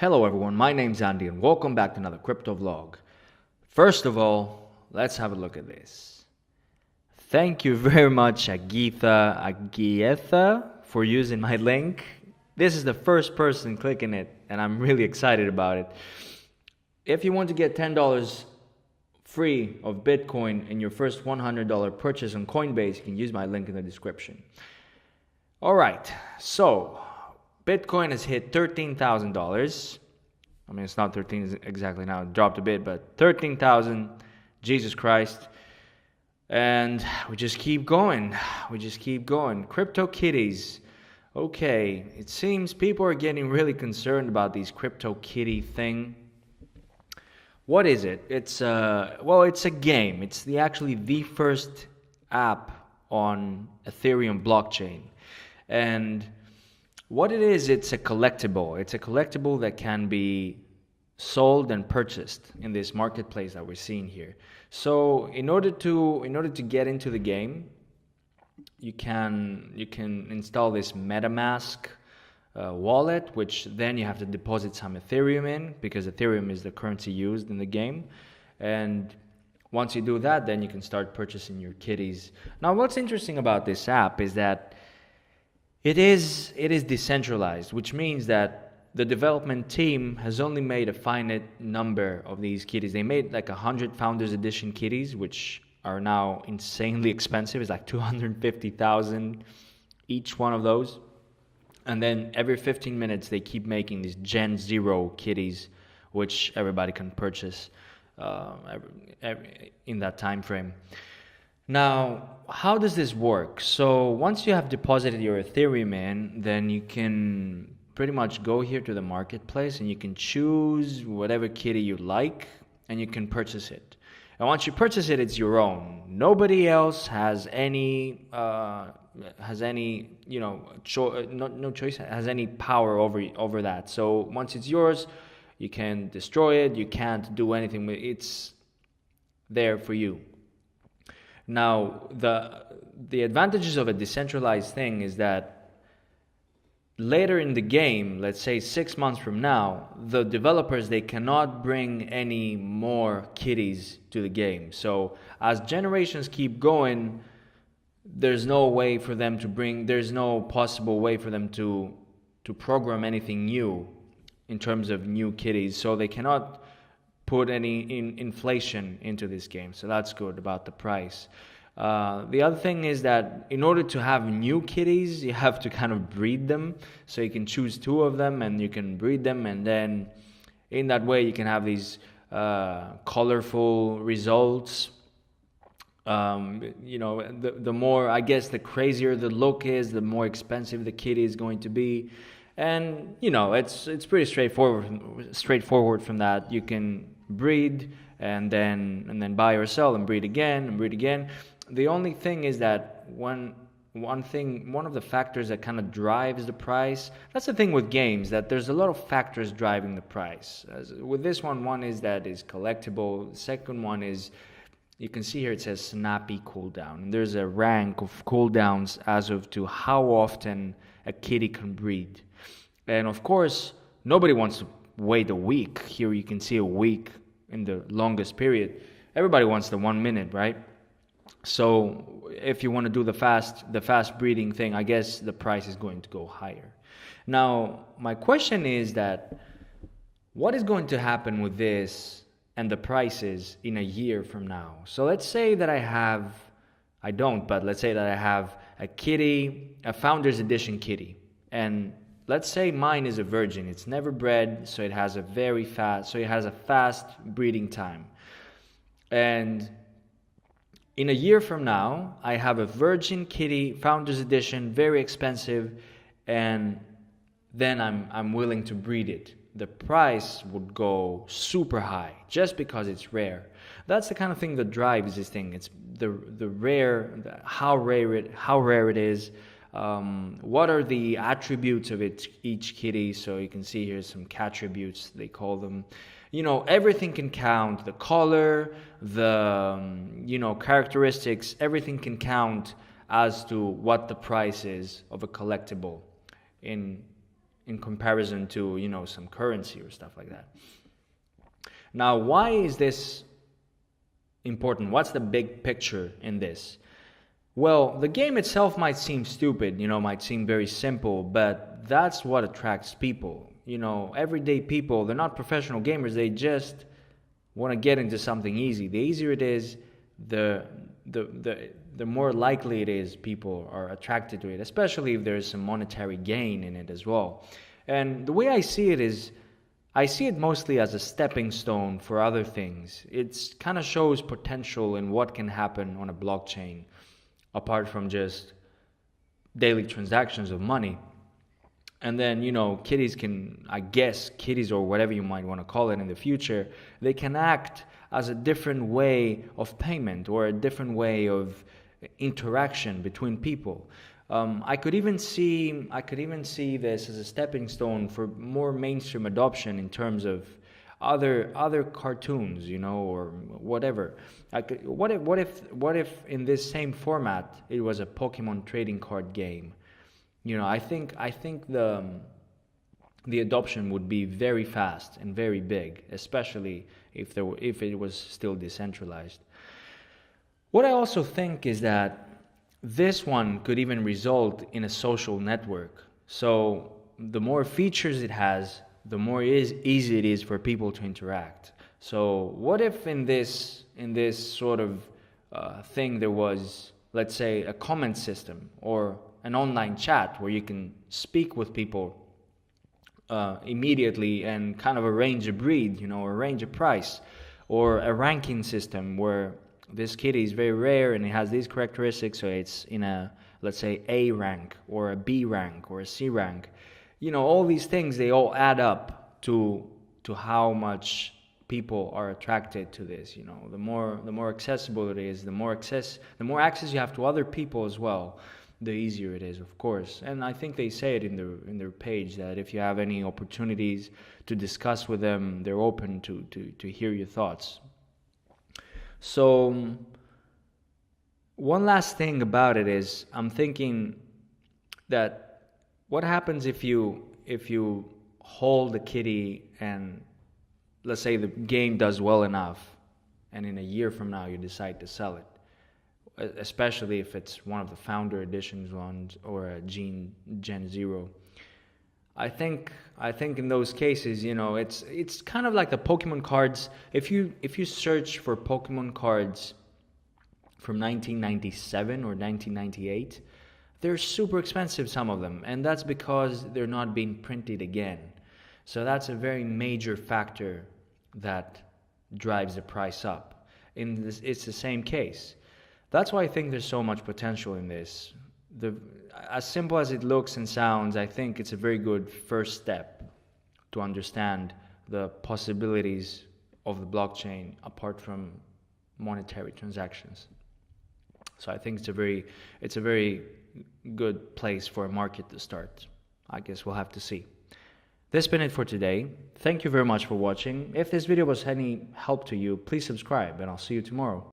Hello everyone, my name's Andy and welcome back to another crypto vlog. First of all, let's have a look at this. Thank you very much Agietha for using my link. This is the first person clicking it and I'm really excited about it. If you want to get $10 free of Bitcoin in your first $100 purchase on Coinbase, you can use my link in the description. Alright, so Bitcoin has hit $13,000. I mean, it's not 13 exactly now. It dropped a bit, but 13,000. Jesus Christ. And we just keep going. Cryptokitties. Okay, it seems people are getting really concerned about these CryptoKitty thing. What is it? It's it's a game. It's actually the first app on Ethereum blockchain. And what it is, it's a collectible. It's a collectible that can be sold and purchased in this marketplace that we're seeing here. So in order to get into the game, you can install this MetaMask wallet, which then you have to deposit some Ethereum in, because Ethereum is the currency used in the game. And once you do that, then you can start purchasing your kitties. Now, what's interesting about this app is that it is decentralized, which means that the development team has only made a finite number of these kitties. They made like 100 Founders Edition kitties, which are now insanely expensive. It's like 250,000 each one of those. And then every 15 minutes, they keep making these Gen 0 kitties, which everybody can purchase in that time frame. Now, how does this work? So once you have deposited your Ethereum in, then you can pretty much go here to the marketplace and you can choose whatever kitty you like and you can purchase it. And once you purchase it, it's your own. Nobody else has any no choice, has any power over that. So once it's yours, you can destroy it. You can't do anything with it. It's there for you. Now, the advantages of a decentralized thing is that later in the game, let's say 6 months from now, the developers, they cannot bring any more kitties to the game. So as generations keep going, there's no possible way for them to program anything new in terms of new kitties. So they cannot put any inflation into this game, so that's good about the price. The other thing is that in order to have new kitties, you have to kind of breed them. So you can choose 2 of them and you can breed them, and then in that way you can have these colorful results. The more, I guess, the crazier the look is, the more expensive the kitty is going to be. And it's pretty straightforward from that. You can breed and then buy or sell and breed again. The only thing is that one of the factors that kind of drives the price, that's the thing with games, that there's a lot of factors driving the price. With this one is that is collectible. The second one is, you can see here it says snappy cooldown, and there's a rank of cooldowns as of to how often a kitty can breed. And of course, nobody wants to wait a week. Here you can see a week in the longest period. Everybody wants the 1 minute, right? So if you want to do the fast breeding thing, I guess the price is going to go higher. Now, my question is that what is going to happen with this and the prices in a year from now? So let's say that let's say that I have a kitty, a Founders Edition kitty, and let's say mine is a virgin. It's never bred, so it has a fast breeding time. And in a year from now, I have a virgin kitty, Founders Edition, very expensive, and then I'm willing to breed it. The price would go super high just because it's rare. That's the kind of thing that drives this thing. It's how rare it is. What are the attributes of each kitty? So you can see here some cattributes, they call them. Everything can count. The color, the characteristics, everything can count as to what the price is of a collectible in in comparison to, you know, some currency or stuff like that. Now, why is this important? What's the big picture in this? Well, the game itself might seem stupid, you know, might seem very simple, but that's what attracts people. You know, everyday people, they're not professional gamers, they just want to get into something easy. The easier it is, the more likely it is people are attracted to it, especially if there's some monetary gain in it as well. And the way I see it is, I see it mostly as a stepping stone for other things. It kind of shows potential in what can happen on a blockchain, apart from just daily transactions of money. And then, you know, kitties can, I guess, kitties or whatever you might want to call it in the future, they can act as a different way of payment or a different way of interaction between people. I could even see this as a stepping stone for more mainstream adoption in terms of other cartoons, you know, or whatever. What if in this same format it was a Pokemon trading card game? You know, I think the adoption would be very fast and very big, especially if it was still decentralized. What I also think is that this one could even result in a social network. So the more features it has, the more easy it is for people to interact. So what if in this sort of thing there was, let's say, a comment system or an online chat where you can speak with people immediately and kind of arrange a breed, you know, arrange a price, or a ranking system where this kitty is very rare and it has these characteristics, so it's in a, let's say, A rank or a B rank or a C rank. You know, all these things, they all add up to how much people are attracted to this. You know, the more accessible it is, the more access you have to other people as well, the easier it is, of course. And I think they say it in their page that if you have any opportunities to discuss with them, they're open to hear your thoughts. So one last thing about it is, I'm thinking that what happens if you hold the kitty and let's say the game does well enough and in a year from now you decide to sell it, especially if it's one of the founder editions ones or a Gen 0. I think in those cases, you know, it's kind of like the Pokemon cards. If you search for Pokemon cards from 1997 or 1998, they're super expensive, some of them, and that's because they're not being printed again. So that's a very major factor that drives the price up. It's the same case. That's why I think there's so much potential in this. As simple as it looks and sounds, I think it's a very good first step to understand the possibilities of the blockchain apart from monetary transactions. So I think it's a very good place for a market to start. I guess we'll have to see. This has been it for today. Thank you very much for watching. If this video was any help to you, please subscribe and I'll see you tomorrow.